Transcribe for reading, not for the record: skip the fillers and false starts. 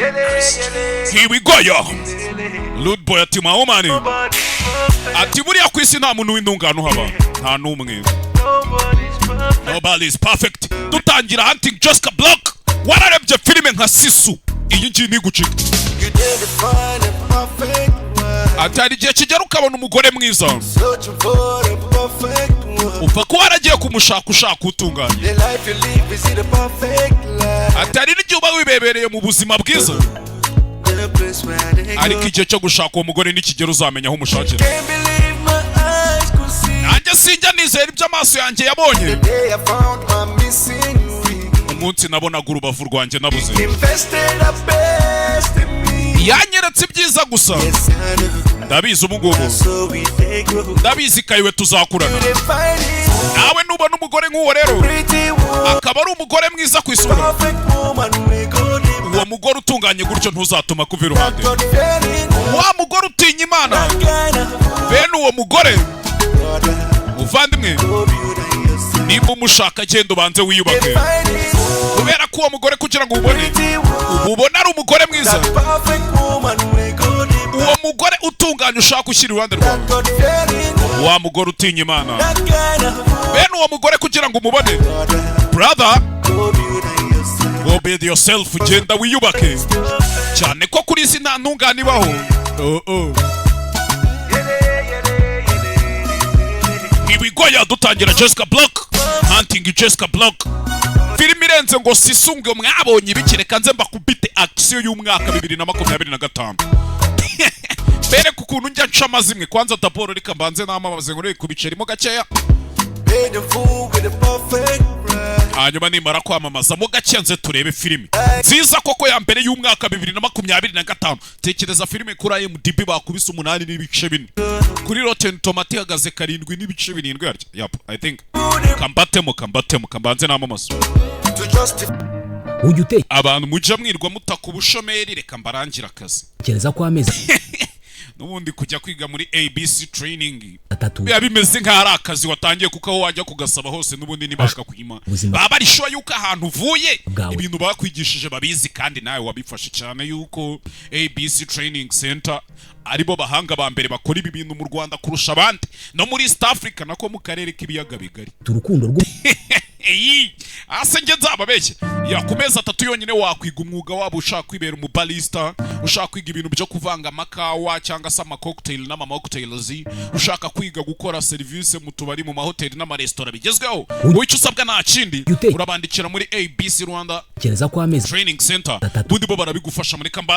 Here we go yo. Lud boy ati mahomani. Ati buriya kwisi nta muntu w'intungano haba. Nta numwe. Nobody is perfect. Dutangira hunting Jessica Block. Wararebye filime nka Sisu. Iyi ngiyi ni gucika. Atari igihe kigera ukabona umugore mwiza. Upfa kuba waragiye kumushaka ushaka utunganye. Atari n'igihe uba wibebereye mu buzima bwiza. Ariko igihe cyo gushaka uwo mugore n'ikigero uzamenya aho umushakira. Nanjye sinjya nizera ibyo amaso yanjye yabonye. Umunsi nabonaga urubavu rwanjye nabuze. Yanyeretse ibyiza gusa. Ndabizi umugugu. Ndabizi kayiwe tuzakurana. Nawe nubona umugore nk'uwo rero akaba ari umugore mwiza ku isura. Uwo mugore utunganye gutyo ntuzatuma kuva iruhande. Wa mugore utinya Imana bene uwo mugore uvandimwe niba umushaka agenda ubanze wiyubake. Kubera ko uwo mugore kugira ngo ubone ari umugore mwiza. Uwo mugore utunganye ushaka ushyira iruhande rwawe. Wa mugore utinya Imana bene uwo mugore kugira ngo umubone. Brother, go build yourself, genda wiyubake. Cyane ko kuri isi nta ntungane ibaho. Ibigoya dutangira Jessica Block, hunting Jessica Block. Filime irenze ngo Sisunge mwabonye ibikireka nze mbakubite action y'umwaka 2025. Bere kukuntu njya nca amazimwe kwanza taporo rika mbanze n'amabaze ngo reka kubicerimo gakeya. Hanyuma nimara kwamamaza mo gake nze turebe filime nziza koko ya mbere y'umwaka 2025. Tekereza filime kuri IMDb bakubise 8 n'ibice 4. Kuri Rotten Tomatoes ihagaze 7 n'ibice 7 arya. Yep, I think. Kambanze n'amamaza. Abantu mujya mwirwa mutaka ubushomeri reka mbarangira akazi. Kereza kwa amezi. Nubundi kujya kwiga muri ABC training. Biba bimeze nk'ari akazi watangiye kuko aho wajya kugasaba hose nubundi nibashaka kwima. Baba ari sure yuko ahantu uvuye ibintu bakwigishije babizi kandi nawe wabifashe cyane yuko ABC Training Center aribo bahanga ba mbere bakora ibi bintu mu Rwanda kurusha abandi no muri East Africa nako mu karere k'ibiyaga bigari. Turukundo rwo ase nge nzababeshye yakumeza 3 yonyine wakwiga umwuga wabo ushaka kwibera umubalista, ushaka kwiga ibintu byo kuvanga amakawa cyangwa se amacocktail n'amamocktails, ushaka kwiga gukora service mu tubari mu mahoteli n'amaresitora bigezweho. Wicyo usabwa nta kindi urabandikira muri ABC Rwanda Kereza kwa amezi Training Center bundi bo barabigufasha muri kambanda.